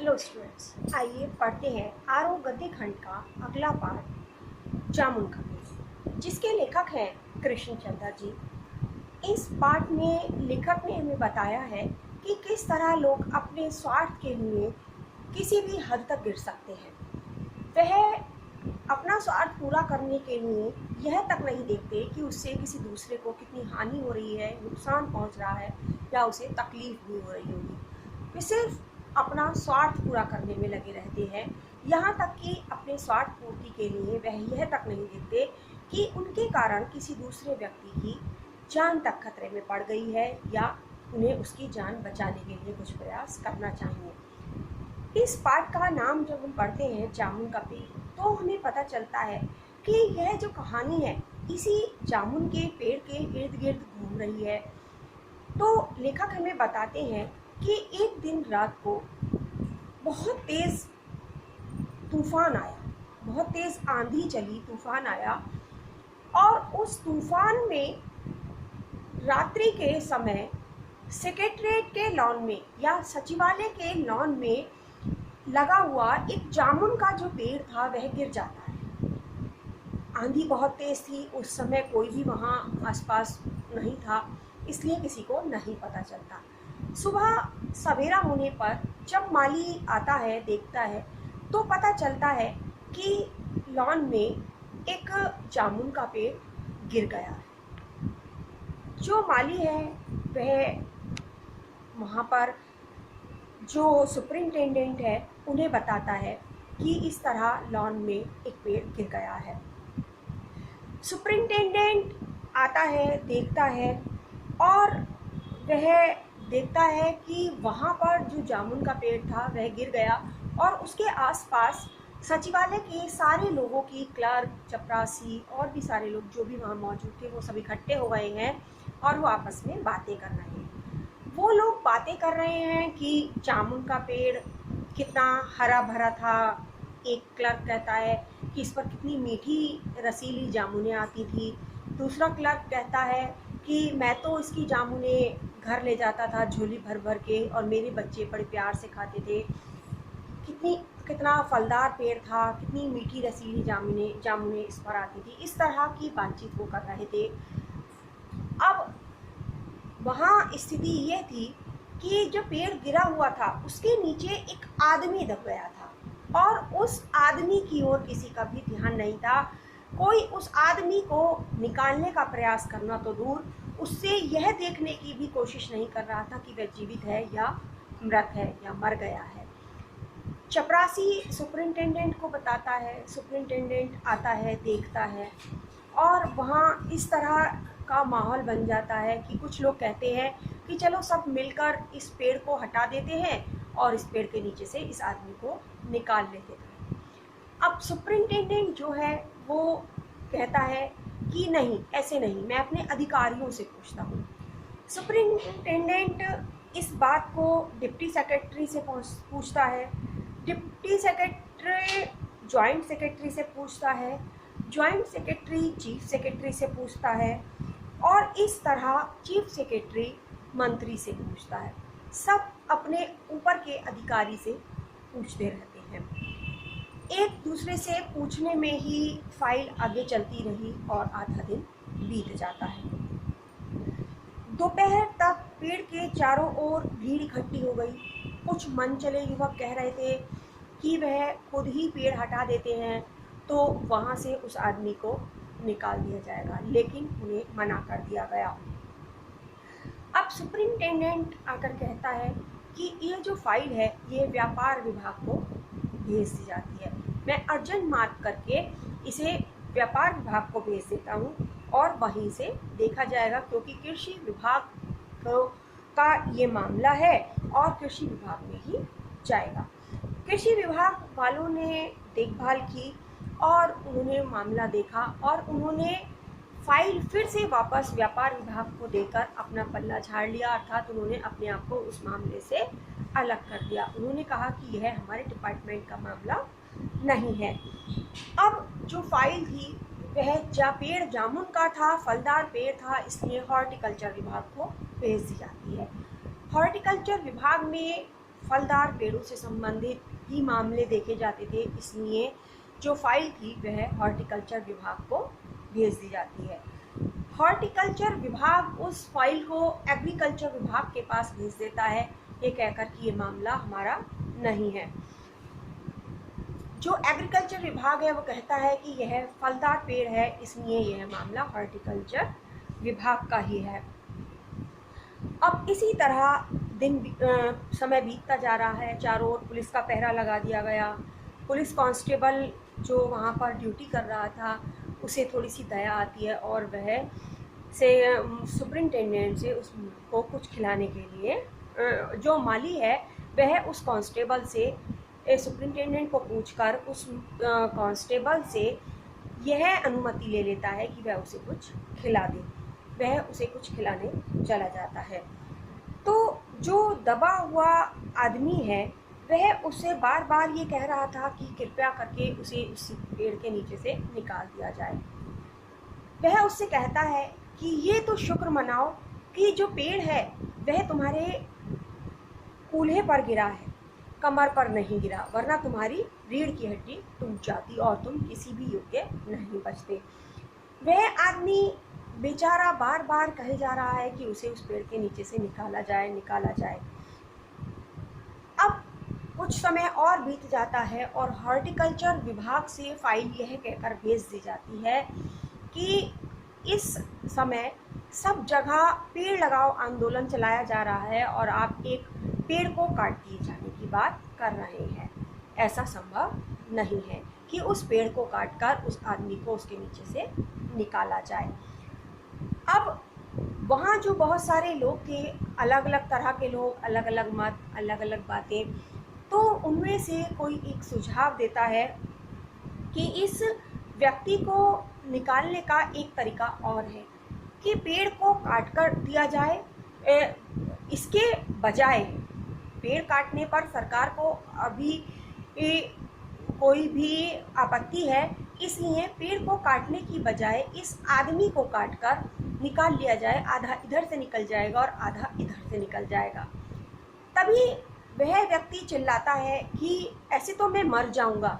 Hello students, आइए पढ़ते हैं आरोह गद्य खंड का अगला पाठ जामुन का पेड़, जिसके लेखक हैं कृष्ण चंद्र जी। इस पाठ में लेखक ने हमें बताया है कि किस तरह लोग अपने स्वार्थ के लिए किसी भी हद तक गिर सकते हैं। वह अपना स्वार्थ पूरा करने के लिए यह तक नहीं देखते कि उससे किसी दूसरे को कितनी हानि हो रही है, नुकसान पहुंच रहा है या उसे तकलीफ भी हो रही होगी। वे सिर्फ अपना स्वार्थ पूरा करने में लगे रहते हैं। यहाँ तक कि अपने स्वार्थ पूर्ति के लिए वह यह तक नहीं देखते कि उनके कारण किसी दूसरे व्यक्ति की जान तक खतरे में पड़ गई है या उन्हें उसकी जान बचाने के लिए कुछ प्रयास करना चाहिए। इस पाठ का नाम जब हम पढ़ते हैं जामुन का पेड़, तो हमें पता चलता है कि यह जो कहानी है इसी जामुन के पेड़ के इर्द गिर्द घूम रही है। तो लेखक हमें बताते हैं कि एक दिन रात को बहुत तेज़ तूफान आया, बहुत तेज़ आंधी चली, तूफान आया और उस तूफान में रात्रि के समय सेक्रेटरीट के लॉन में या सचिवालय के लॉन में लगा हुआ एक जामुन का जो पेड़ था वह गिर जाता है। आंधी बहुत तेज़ थी, उस समय कोई भी वहाँ आसपास नहीं था, इसलिए किसी को नहीं पता चलता। सुबह सवेरा होने पर जब माली आता है, देखता है, तो पता चलता है कि लॉन में एक जामुन का पेड़ गिर गया है। जो माली है वह वहाँ पर जो सुपरिंटेंडेंट है उन्हें बताता है कि इस तरह लॉन में एक पेड़ गिर गया है। सुपरिंटेंडेंट आता है, देखता है और वह देखता है कि वहाँ पर जो जामुन का पेड़ था वह गिर गया और उसके आसपास सचिवालय के सारे लोगों की, क्लर्क, चपरासी और भी सारे लोग जो भी वहाँ मौजूद थे वो सब इकट्ठे हो गए हैं और वो आपस में बातें कर रहे हैं। वो लोग बातें कर रहे हैं कि जामुन का पेड़ कितना हरा भरा था। एक क्लर्क कहता है कि इस पर कितनी मीठी रसीली जामुनें आती थी। दूसरा क्लर्क कहता है कि मैं तो इसकी जामुनें घर ले जाता था झोली भर भर के और मेरे बच्चे बड़े प्यार से खाते थे। कितना फलदार पेड़ था, कितनी मीठी रसीली जामुनें इस पर आती थी। इस तरह की बातचीत वो कर रहे थे। अब वहाँ स्थिति ये थी कि जो पेड़ गिरा हुआ था उसके नीचे एक आदमी दब गया था और उस आदमी की ओर किसी का भी ध्यान नहीं था। कोई उस आदमी को निकालने का प्रयास करना तो दूर, उससे यह देखने की भी कोशिश नहीं कर रहा था कि वह जीवित है या मृत है या मर गया है। चपरासी सुपरिंटेंडेंट को बताता है, सुपरिंटेंडेंट आता है, देखता है और वहाँ इस तरह का माहौल बन जाता है कि कुछ लोग कहते हैं कि चलो सब मिलकर इस पेड़ को हटा देते हैं और इस पेड़ के नीचे से इस आदमी को निकाल लेते हैं। अब सुपरिंटेंडेंट जो है वो कहता है कि नहीं, ऐसे नहीं, मैं अपने अधिकारियों से पूछता हूँ। सुपरिंटेंडेंट इस बात को डिप्टी सेक्रेटरी से पूछता है, डिप्टी सेक्रेटरी जॉइंट सेक्रेटरी से पूछता है, जॉइंट सेक्रेटरी चीफ सेक्रेटरी से पूछता है और इस तरह चीफ सेक्रेटरी मंत्री से पूछता है। सब अपने ऊपर के अधिकारी से पूछते रहते हैं। एक दूसरे से पूछने में ही फाइल आगे चलती रही और आधा दिन बीत जाता है। दोपहर तक पेड़ के चारों ओर भीड़ इकट्ठी हो गई। कुछ मन चले युवक कह रहे थे कि वह खुद ही पेड़ हटा देते हैं तो वहाँ से उस आदमी को निकाल दिया जाएगा, लेकिन उन्हें मना कर दिया गया। अब सुपरिंटेंडेंट आकर कहता है कि ये जो फाइल है ये व्यापार विभाग को भेज दी जाती है। मैं अर्जेंट मार्क करके इसे व्यापार विभाग को भेज देता हूँ और वहीं से देखा जाएगा, क्योंकि कृषि विभाग का ये मामला है और कृषि विभाग में ही जाएगा। कृषि विभाग वालों ने देखभाल की और उन्होंने मामला देखा और उन्होंने फाइल फिर से वापस व्यापार विभाग को देकर अपना पल्ला झाड़ लिया, अर्थात उन्होंने अपने आप को उस मामले से अलग कर दिया। उन्होंने कहा कि यह हमारे डिपार्टमेंट का मामला नहीं है। अब जो फाइल थी वह पेड़ जामुन का था, फलदार पेड़ था, इसलिए हॉर्टिकल्चर विभाग को भेज दी जाती है। हॉर्टिकल्चर विभाग में फलदार पेड़ों से संबंधित ही मामले देखे जाते थे, इसलिए जो फाइल थी वह हॉर्टिकल्चर विभाग को भेज दी जाती है। हॉर्टिकल्चर विभाग उस फाइल को एग्रीकल्चर विभाग के पास भेज देता है, ये कहकर कि ये मामला हमारा नहीं है। जो एग्रीकल्चर विभाग है वो कहता है कि यह फलदार पेड़ है, इसलिए यह मामला हॉर्टिकल्चर विभाग का ही है। अब इसी तरह समय बीतता जा रहा है, चारों ओर पुलिस का पहरा लगा दिया गया। पुलिस कांस्टेबल जो वहाँ पर ड्यूटी कर रहा था उसे थोड़ी सी दया आती है और वह से सुपरिंटेंडेंट से उसको कुछ खिलाने के लिए जो माली है वह उस कांस्टेबल से सुपरिंटेंडेंट को पूछकर उस कांस्टेबल से यह अनुमति ले लेता है कि वह उसे कुछ खिला दे। वह उसे कुछ खिलाने चला जाता है। तो जो दबा हुआ आदमी है वह उसे बार बार ये कह रहा था कि कृपया करके उसे उस पेड़ के नीचे से निकाल दिया जाए। वह उससे कहता है कि ये तो शुक्र मनाओ कि जो पेड़ है वह तुम्हारे कूल्हे पर गिरा है, कमर पर नहीं गिरा, वरना तुम्हारी रीढ़ की हड्डी टूट जाती और तुम किसी भी योग्य नहीं बचते। वह आदमी बेचारा बार बार कहे जा रहा है कि उसे उस पेड़ के नीचे से निकाला जाए, निकाला जाए। अब कुछ समय और बीत जाता है और हॉर्टिकल्चर विभाग से फाइल यह कहकर भेज दी जाती है कि इस समय सब जगह पेड़ लगाओ आंदोलन चलाया जा रहा है और आप एक पेड़ को काट दिए जाने की बात कर रहे हैं। ऐसा संभव नहीं है कि उस पेड़ को काटकर उस आदमी को उसके नीचे से निकाला जाए। अब वहाँ जो बहुत सारे लोग थे, अलग अलग तरह के लोग, अलग अलग मत, अलग अलग बातें, तो उनमें से कोई एक सुझाव देता है कि इस व्यक्ति को निकालने का एक तरीका और है कि पेड़ को काट कर दिया जाए। इसके बजाय पेड़ काटने पर सरकार को अभी कोई भी आपत्ति है, इसलिए पेड़ को काटने की बजाय इस आदमी को काटकर निकाल लिया जाए। आधा इधर से निकल जाएगा और आधा इधर से निकल जाएगा। तभी वह व्यक्ति चिल्लाता है कि ऐसे तो मैं मर जाऊंगा।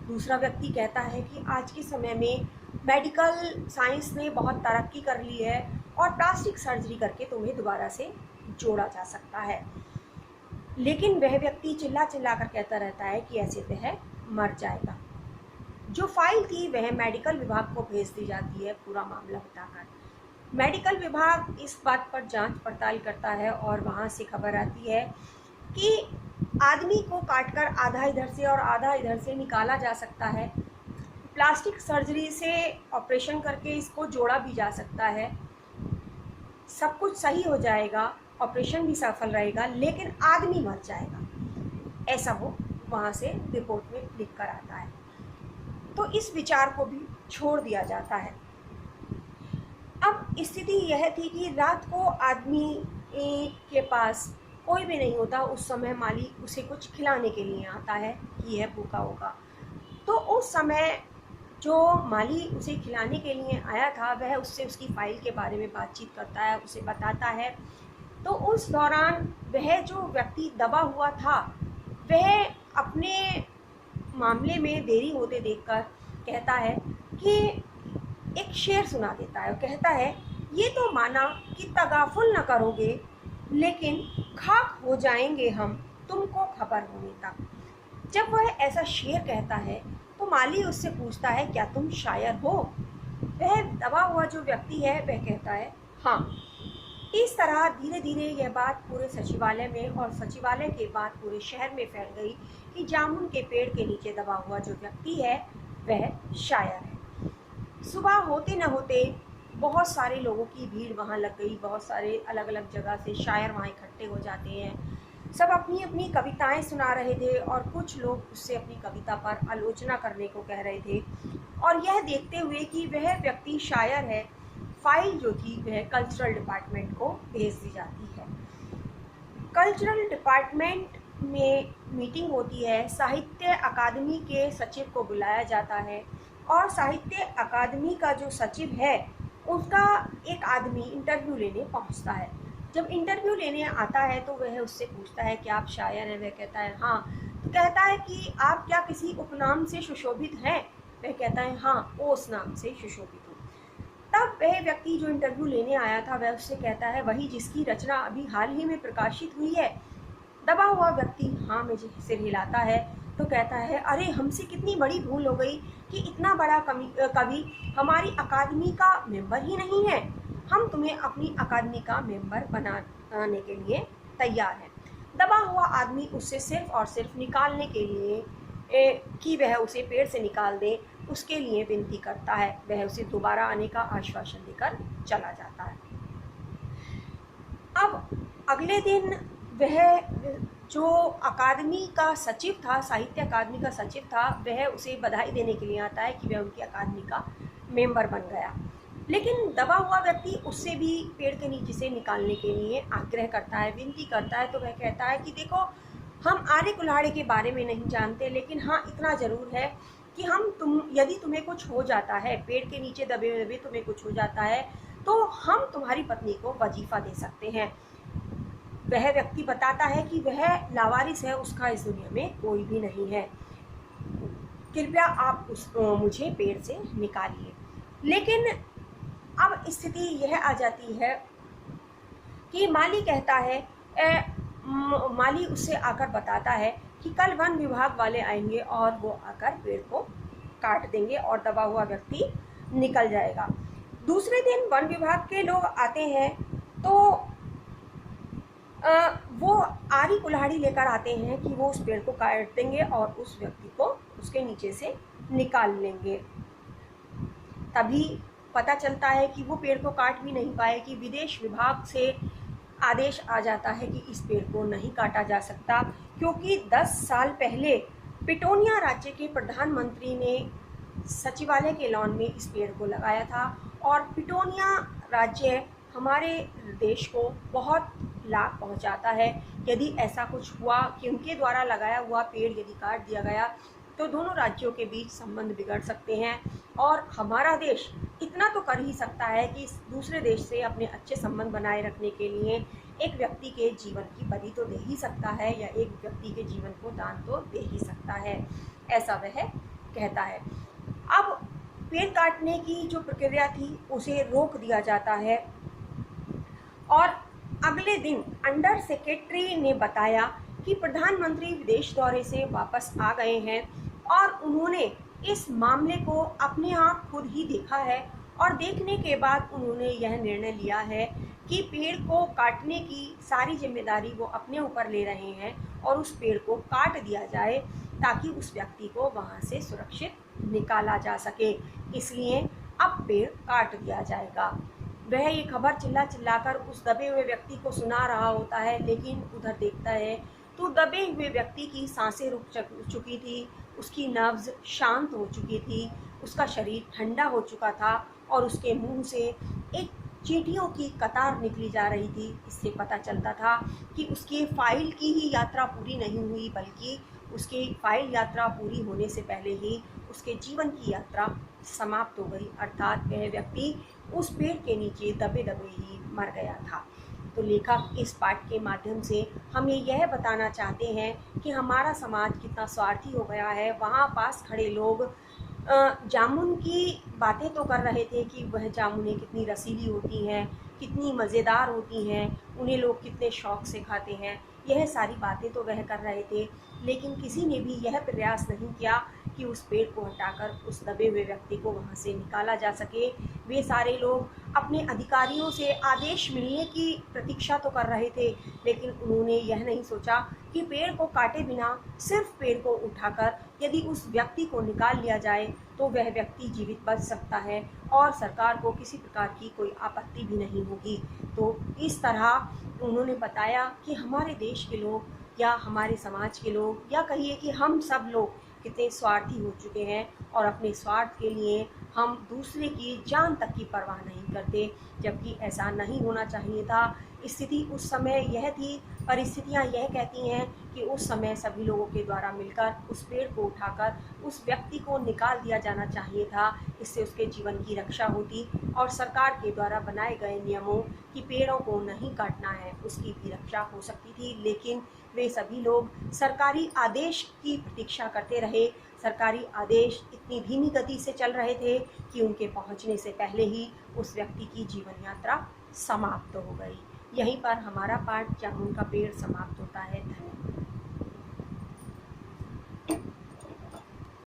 दूसरा व्यक्ति कहता है कि आज के समय में मेडिकल साइंस ने बहुत तरक्की कर ली है और प्लास्टिक सर्जरी करके तुम्हें दोबारा से जोड़ा जा सकता है। लेकिन वह व्यक्ति चिल्ला चिल्ला कर कहता रहता है कि ऐसे वह मर जाएगा। जो फाइल थी वह मेडिकल विभाग को भेज दी जाती है पूरा मामला बताकर। मेडिकल विभाग इस बात पर जांच पड़ताल करता है और वहाँ से खबर आती है कि आदमी को काटकर आधा इधर से और आधा इधर से निकाला जा सकता है। प्लास्टिक सर्जरी से ऑपरेशन करके इसको जोड़ा भी जा सकता है। सब कुछ सही हो जाएगा, ऑपरेशन भी सफल रहेगा, लेकिन आदमी मर जाएगा। ऐसा वो वहाँ से रिपोर्ट में लिख कर आता है। तो इस विचार को भी छोड़ दिया जाता है। अब स्थिति यह थी कि रात को आदमी के पास कोई भी नहीं होता। उस समय माली उसे कुछ खिलाने के लिए आता है कि यह भूखा होगा। तो उस समय जो माली उसे खिलाने के लिए आया था वह उससे उसकी फाइल के बारे में बातचीत करता है, उसे बताता है। तो उस दौरान वह जो व्यक्ति दबा हुआ था वह अपने मामले में देरी होते देखकर कहता है कि एक शेर सुना देता है। कहता है, ये तो माना कि तगाफुल न करोगे, लेकिन खाक हो जाएंगे हम तुमको खबर होने तक। जब वह ऐसा शेर कहता है तो माली उससे पूछता है, क्या तुम शायर हो? वह दबा हुआ जो व्यक्ति है वह कहता है, हाँ। इस तरह धीरे धीरे यह बात पूरे सचिवालय में और सचिवालय के बाद पूरे शहर में फैल गई कि जामुन के पेड़ के नीचे दबा हुआ जो व्यक्ति है वह शायर है। सुबह होते न होते बहुत सारे लोगों की भीड़ वहाँ लग गई। बहुत सारे अलग अलग जगह से शायर वहाँ इकट्ठे हो जाते हैं। सब अपनी अपनी कविताएं सुना रहे थे और कुछ लोग उससे अपनी कविता पर आलोचना करने को कह रहे थे। और यह देखते हुए कि वह व्यक्ति शायर है, फाइल जो थी वह कल्चरल डिपार्टमेंट को भेज दी जाती है। कल्चरल डिपार्टमेंट में मीटिंग होती है। साहित्य अकादमी के सचिव को बुलाया जाता है और साहित्य अकादमी का जो सचिव है उसका एक आदमी इंटरव्यू लेने पहुंचता है। जब इंटरव्यू लेने आता है तो वह उससे पूछता है कि आप शायर हैं? वह कहता है हाँ। तो कहता है कि आप क्या किसी उपनाम से सुशोभित हैं? वह कहता है हाँ, ओस नाम से सुशोभित हूँ। तब वह व्यक्ति जो इंटरव्यू लेने आया था वह उससे कहता है वही जिसकी रचना अभी हाल ही में प्रकाशित हुई है? दबा हुआ व्यक्ति हाँ में सिर हिलाता है। तो कहता है अरे हमसे कितनी बड़ी भूल हो गई कि इतना बड़ा कवि हमारी अकादमी का मेंबर ही नहीं है। हम तुम्हें अपनी अकादमी का मेंबर बनाने के लिए तैयार हैं। दबा हुआ आदमी उससे सिर्फ और सिर्फ निकालने के लिए कि वह उसे पेड़ से निकाल दे उसके लिए विनती करता है। वह उसे दोबारा आने का आश्वासन देकर चला जाता है। अब अगले दिन वह जो अकादमी का सचिव था, साहित्य अकादमी का सचिव था, वह उसे बधाई देने के लिए आता है कि वह उनकी अकादमी का मेंबर बन गया। लेकिन दबा हुआ व्यक्ति उससे भी पेड़ के नीचे से निकालने के लिए आग्रह करता है, विनती करता है। तो वह कहता है कि देखो, हम आरे कुल्हाड़े के बारे में नहीं जानते, लेकिन हाँ इतना ज़रूर है कि यदि तुम्हें कुछ हो जाता है, पेड़ के नीचे दबे दबे तुम्हें कुछ हो जाता है, तो हम तुम्हारी पत्नी को वजीफ़ा दे सकते हैं। वह व्यक्ति बताता है कि वह लावारिस है, उसका इस दुनिया में कोई भी नहीं है, कृपया आप मुझे पेड़ से निकालिए। लेकिन अब स्थिति यह आ जाती है कि माली कहता है, माली उससे आकर बताता है कि कल वन विभाग वाले आएंगे और वो आकर पेड़ को काट देंगे और दबा हुआ व्यक्ति निकल जाएगा। दूसरे दिन वन विभाग के लोग आते हैं तो वो आरी कुल्हाड़ी लेकर आते हैं कि वो उस पेड़ को काट देंगे और उस व्यक्ति को उसके नीचे से निकाल लेंगे। तभी पता चलता है कि वो पेड़ को काट भी नहीं पाए कि विदेश विभाग से आदेश आ जाता है कि इस पेड़ को नहीं काटा जा सकता, क्योंकि 10 साल पहले पिटोनिया राज्य के प्रधानमंत्री ने सचिवालय के लॉन में इस पेड़ को लगाया था और पिटोनिया राज्य हमारे देश को बहुत लाभ पहुंचाता है। यदि ऐसा कुछ हुआ कि उनके द्वारा लगाया हुआ पेड़ यदि काट दिया गया तो दोनों राज्यों के बीच संबंध बिगड़ सकते हैं और हमारा देश इतना तो कर ही सकता है कि दूसरे देश से अपने अच्छे संबंध बनाए रखने के लिए एक व्यक्ति के जीवन की बलि तो दे ही सकता है या एक व्यक्ति के जीवन को दान तो दे ही सकता है, ऐसा वह कहता है। अब पेड़ काटने की जो प्रक्रिया थी उसे रोक दिया जाता है और अगले दिन अंडर सेक्रेटरी ने बताया कि प्रधानमंत्री विदेश दौरे से वापस आ गए हैं और उन्होंने इस मामले को अपने आप खुद ही देखा है और देखने के बाद उन्होंने यह निर्णय लिया है कि पेड़ को काटने की सारी जिम्मेदारी वो अपने ऊपर ले रहे हैं और उस पेड़ को काट दिया जाए ताकि उस व्यक्ति को वहाँ से सुरक्षित निकाला जा सके। इसलिए अब पेड़ काट दिया जाएगा। वह ये खबर चिल्ला चिल्लाकर उस दबे हुए व्यक्ति को सुना रहा होता है, लेकिन उधर देखता है तो दबे हुए व्यक्ति की सांसें रुक चुकी थी, उसकी नब्ज़ शांत हो चुकी थी, उसका शरीर ठंडा हो चुका था और उसके मुंह से एक चींटियों की कतार निकली जा रही थी। इससे पता चलता था कि उसकी फाइल की ही यात्रा पूरी नहीं हुई, बल्कि उसकी फाइल यात्रा पूरी होने से पहले ही उसके जीवन की यात्रा समाप्त हो गई, अर्थात वह व्यक्ति उस पेड़ के नीचे दबे दबे ही मर गया था। तो लेखक इस पाठ के माध्यम से हमें यह बताना चाहते हैं कि हमारा समाज कितना स्वार्थी हो गया है। वहाँ पास खड़े लोग जामुन की बातें तो कर रहे थे कि वह जामुनें कितनी रसीली होती हैं, कितनी मज़ेदार होती हैं, उन्हें लोग कितने शौक़ से खाते हैं, यह सारी बातें तो वह कर रहे थे, लेकिन किसी ने भी यह प्रयास नहीं किया कि उस पेड़ को हटाकर उस दबे हुए व्यक्ति को वहाँ से निकाला जा सके। वे सारे लोग अपने अधिकारियों से आदेश मिलने की प्रतीक्षा तो कर रहे थे, लेकिन उन्होंने यह नहीं सोचा कि पेड़ को काटे बिना सिर्फ पेड़ को उठाकर यदि उस व्यक्ति को निकाल लिया जाए तो वह व्यक्ति जीवित बच सकता है और सरकार को किसी प्रकार की कोई आपत्ति भी नहीं होगी। तो इस तरह उन्होंने बताया कि हमारे देश के लोग या हमारे समाज के लोग या कहिए कि हम सब लोग कितने स्वार्थी हो चुके हैं और अपने स्वार्थ के लिए हम दूसरे की जान तक की परवाह नहीं करते, जबकि ऐसा नहीं होना चाहिए था। स्थिति उस समय यह थी, परिस्थितियाँ यह कहती हैं कि उस समय सभी लोगों के द्वारा मिलकर उस पेड़ को उठाकर उस व्यक्ति को निकाल दिया जाना चाहिए था। इससे उसके जीवन की रक्षा होती और सरकार के द्वारा बनाए गए नियमों कि पेड़ों को नहीं काटना है, उसकी भी रक्षा हो सकती थी। लेकिन वे सभी लोग सरकारी आदेश की प्रतीक्षा करते रहे। सरकारी आदेश इतनी धीमी गति से चल रहे थे कि उनके पहुंचने से पहले ही उस व्यक्ति की जीवन यात्रा समाप्त हो गई। यहीं पर हमारा पाठ जामुन का पेड़ समाप्त होता है। धन्यवाद।